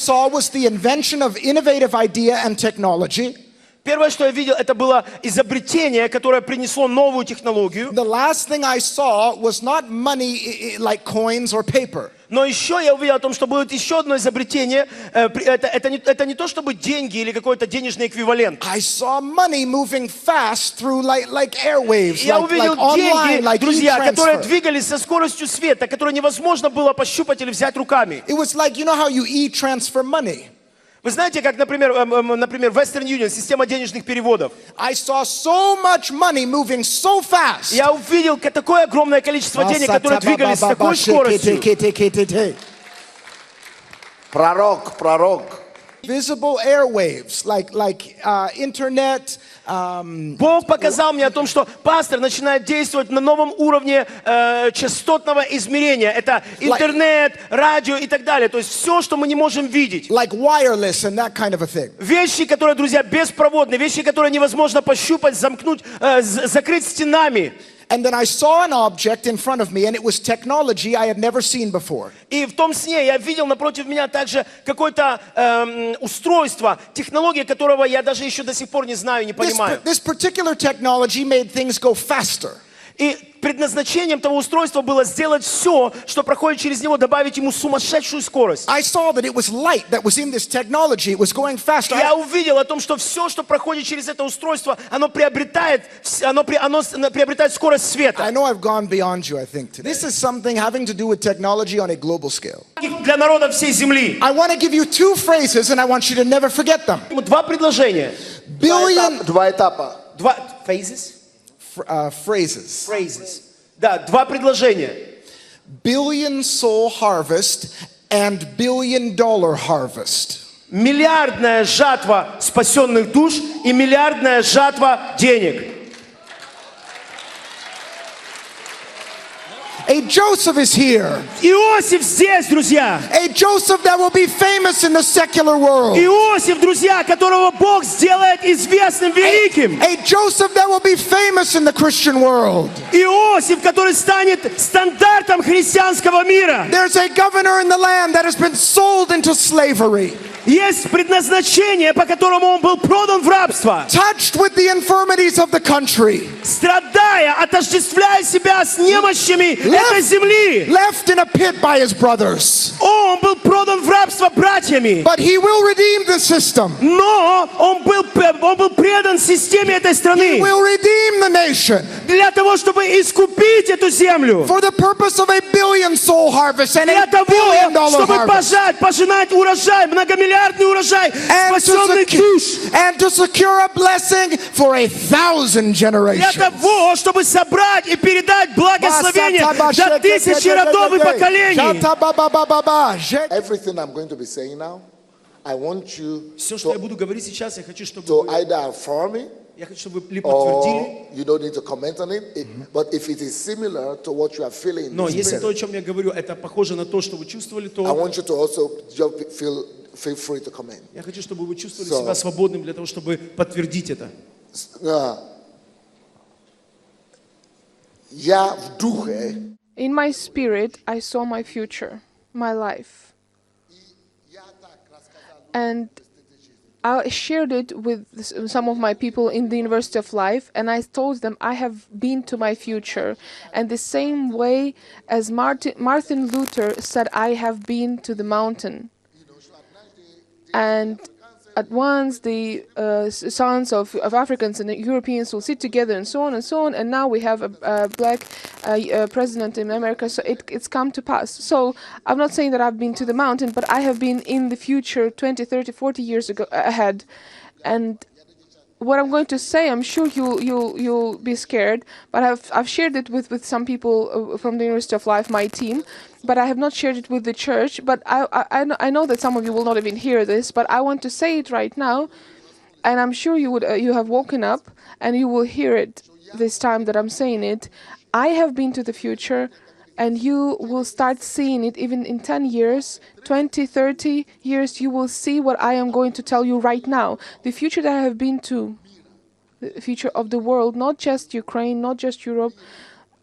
saw was the invention of innovative idea and technology. Первое, что я видел, это было изобретение, которое принесло новую технологию. The last thing I saw was not money like coins or paper. Но еще я увидел о том, что будет еще одно изобретение. Это не то, чтобы деньги или какой-то денежный эквивалент. I saw money moving fast through like airwaves, Я увидел online, деньги, друзья, которые двигались со скоростью света, которые невозможно было пощупать или взять руками. It was like, you know how you e-transfer money? Вы знаете, как, например, Western Union, система денежных переводов. I saw so much money moving so fast. Я увидел такое огромное количество денег, которые двигались с такой скоростью. Пророк. Visible airwaves, like internet. Бог показал мне о том, что пастор начинает действовать на новом уровне частотного измерения. Это интернет, радио и так далее. То есть все, что мы не можем видеть. Like wireless and that kind of a thing. Вещи, которые, друзья, беспроводные. Вещи, которые невозможно пощупать, замкнуть, закрыть стенами. And then I saw an object in front of me, and it was technology I had never seen before. И в том сне я видел напротив меня также какое-то устройство, технология которого я даже еще до сих пор не знаю, не понимаю. This particular technology made things go faster. И предназначением того устройства было сделать все, что проходит через него, добавить ему сумасшедшую скорость. I saw that it was light that was in this technology. It was going faster. Я увидел о том, что все, что проходит через это устройство, оно приобретает скорость света. I know I've gone beyond you, I think, today. This is something having to do with technology on a global scale. Для народа всей земли. I want to give you two phrases, and I want you to never forget them. Два предложения. Два этапа. Два phases. Phrases. Да, два предложения. Billion soul harvest and $1 billion harvest. Миллиардная жатва спасенных душ и миллиардная жатва денег. A Joseph is here. Иосиф здесь, друзья. A Joseph that will be famous in the secular world. Иосиф, друзья, которого Бог сделает известным, великим. A Joseph that will be famous in the Christian world. Иосиф, который станет стандартом христианского мира. There's a governor in the land that has been sold into slavery. Есть предназначение, по которому он был продан в рабство. Touched with the infirmities of the country. Страдая, отождествляя себя с немощами этой земли. Left in a pit by his brothers. Он был продан в рабство братьями. But he will redeem the system. Но он был предан системе этой страны. He will redeem the nation. Для того, чтобы искупить эту землю. For the purpose of a billion soul harvest and для $1 того, billion чтобы harvest. пожинать урожай, многомиллиардный урожай спасенных душ. And to secure a blessing for 1,000 generations. Для того, чтобы собрать и передать благословение до тысячи родов и поколений. Everything I'm going to be saying now, I want you Все, что я буду говорить сейчас, я хочу, чтобы to вы, either affirm it я хочу, чтобы вы подтвердили. or you don't need to comment on it. But if it is similar to what you are feeling in Но the если spirit, то, о чем я говорю, это похоже на то, что вы чувствовали, I то want you to also just feel free to comment. я хочу, чтобы вы чувствовали себя свободным для того, чтобы подтвердить это. Я в духе. In my spirit, I saw my future, my life. And I shared it with some of my people in the University of Life, and I told them I have been to my future. And the same way as Martin Luther said, I have been to the mountain. And at once the sons of Africans and Europeans will sit together and so on and so on. And now we have a black president in America, so it's come to pass. So I'm not saying that I've been to the mountain, but I have been in the future 20, 30, 40 years ahead. And what I'm going to say, I'm sure you'll be scared, but I've shared it with some people from the University of Life, my team, but I have not shared it with the church. But I know that some of you will not even hear this, but I want to say it right now, and I'm sure you have woken up and you will hear it this time that I'm saying it. I have been to the future, and you will start seeing it even in 10 years, 20, 30 years, you will see what I am going to tell you right now. The future that I have been to, the future of the world, not just Ukraine, not just Europe,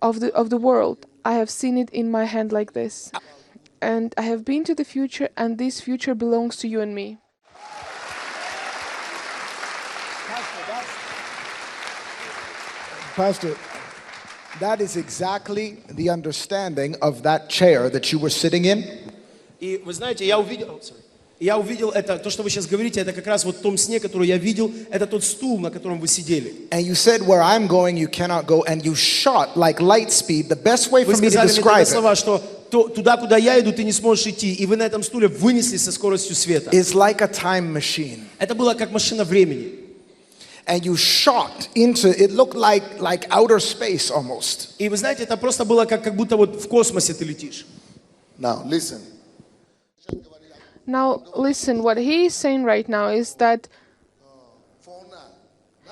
of the world. I have seen it in my hand like this. And I have been to the future, and this future belongs to you and me. Pastor, that is exactly the understanding of that chair that you were sitting in. И вы знаете, я увидел это, то, что вы сейчас говорите, это как раз вот в том сне, который я видел, это тот стул, на котором вы сидели. And you said, where I'm going, you cannot go, and you shot like light speed. The best way Вы for me to сказали мне describe такие слова, что туда, куда я иду, ты не сможешь идти, и вы на этом стуле вынеслись со скоростью света. is like a time machine. Это было как машина времени. And you shot into, it looked like outer space almost. И вы знаете, это просто было как будто вот в космосе ты летишь. Now, listen. Now, listen, what he is saying right now is that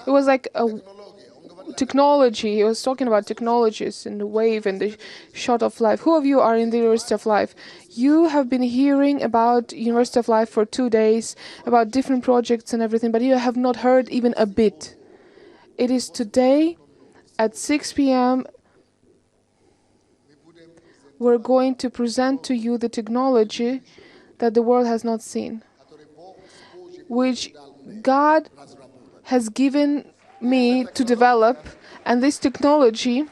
it was like a technology. He was talking about technologies and the wave and the shot of life. Who of you are in the University of Life? You have been hearing about University of Life for 2 days, about different projects and everything, but you have not heard even a bit. It is today at 6 p.m. We're going to present to you the technology that the world has not seen, which God has given me to develop, and this technology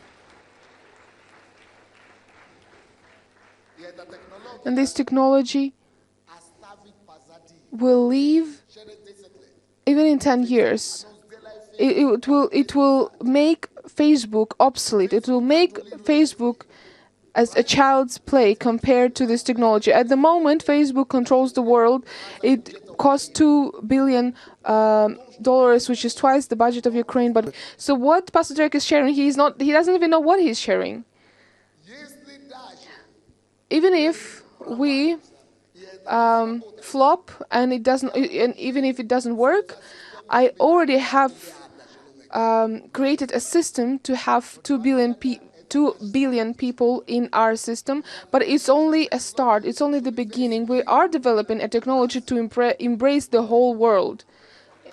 will leave even in 10 years. It will make Facebook obsolete. It will make Facebook as a child's play compared to this technology. At the moment, Facebook controls the world. It costs $2 billion, which is twice the budget of Ukraine. But so what Pastor Derek is sharing, he doesn't even know what he's sharing. Even if we flop and even if it doesn't work, I already have created a system to have 2 billion people in our system, but it's only a start. It's only the beginning. We are developing a technology to embrace the whole world.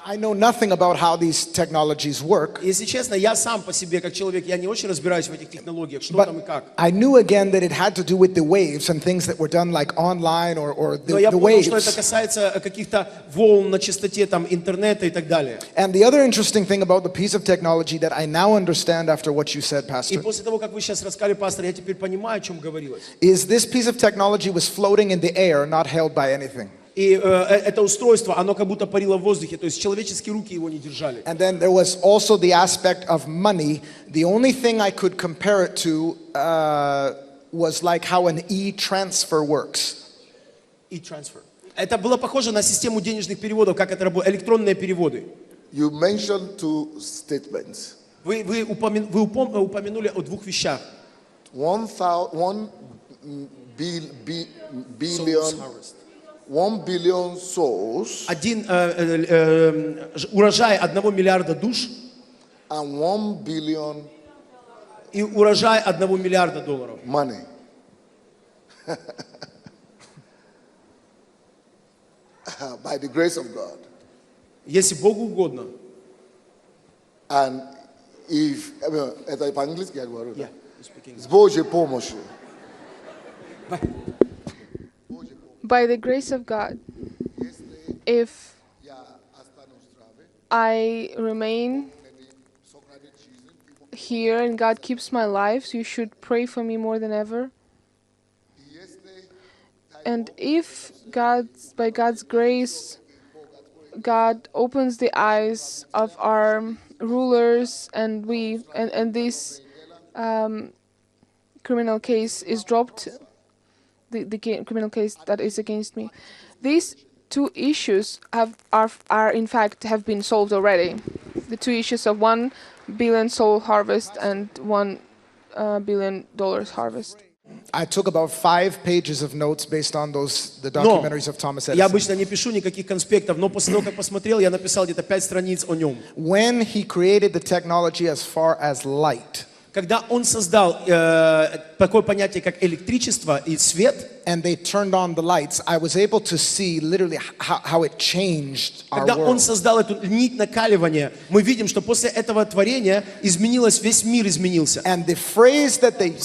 I know nothing about how these technologies work. Если честно, я сам по себе как человек, я не очень разбираюсь в этих технологиях, что там и как. I knew again that it had to do with the waves and things that were done like online or Но я the понял, что это waves. касается каких-то волн на частоте там интернета и так далее. And the other interesting thing about the piece of technology that I now understand after what you said, И Pastor, после того, как вы сейчас рассказали, пастор, я теперь понимаю, о чем говорилось. is this piece of technology was floating in the air, not held by anything. И это устройство, оно как будто парило в воздухе, то есть человеческие руки его не держали. And then there was also the aspect of money. The only thing I could compare it to was like how an e-transfer works. E-transfer. Это было похоже на систему денежных переводов, как это работает, электронные переводы. You mentioned two statements. Вы упомянули о двух вещах. 1 billion souls Урожай 1 миллиарда душ and 1 billion и урожай 1 миллиарда долларов. money. By the grace of God. Если Богу угодно. And if это по-английски я говорю. Yeah, you speak English. С Божьей помощью. By the grace of God, if I remain here and God keeps my life, so you should pray for me more than ever. And if by God's grace, God opens the eyes of our rulers and this criminal case is dropped, the criminal case that is against me, these two issues are in fact have been solved already. The two issues of 1 billion soul harvest and $1 billion harvest. I took about 5 pages of notes based on the documentaries of Thomas Я Edison. обычно не пишу никаких конспектов, но после того, как посмотрел, я написал где-то 5 страниц о нем. When he created the technology as far as light, Когда он создал такое понятие, как электричество и свет, and they turned on the lights, I was able to see literally how it changed our когда он world. создал эту нить накаливания, мы видим, что после этого творения весь мир изменился. And the phrase that they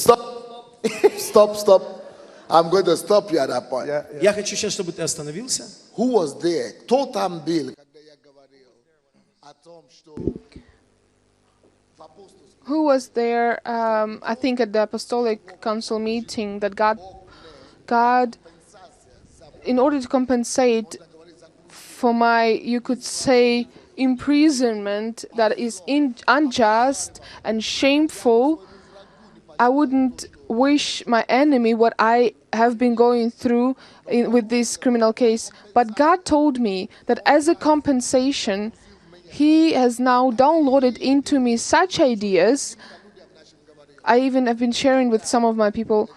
Stop. I'm going to stop you at that point. Я хочу сейчас, чтобы ты остановился. Who was there? Кто там был, когда я говорил о том, что в апостольском Who was there? I think at the Apostolic Council meeting that God, in order to compensate for my, you could say, imprisonment that is unjust and shameful, I wouldn't wish my enemy what I have been going through with this criminal case. But God told me that as a compensation, He has now downloaded into me such ideas. I even have been sharing with some of my people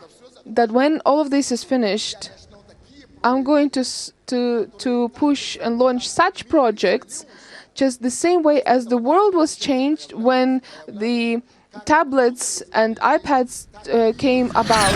that when all of this is finished, I'm going to push and launch such projects just the same way as the world was changed when the tablets and iPads came about.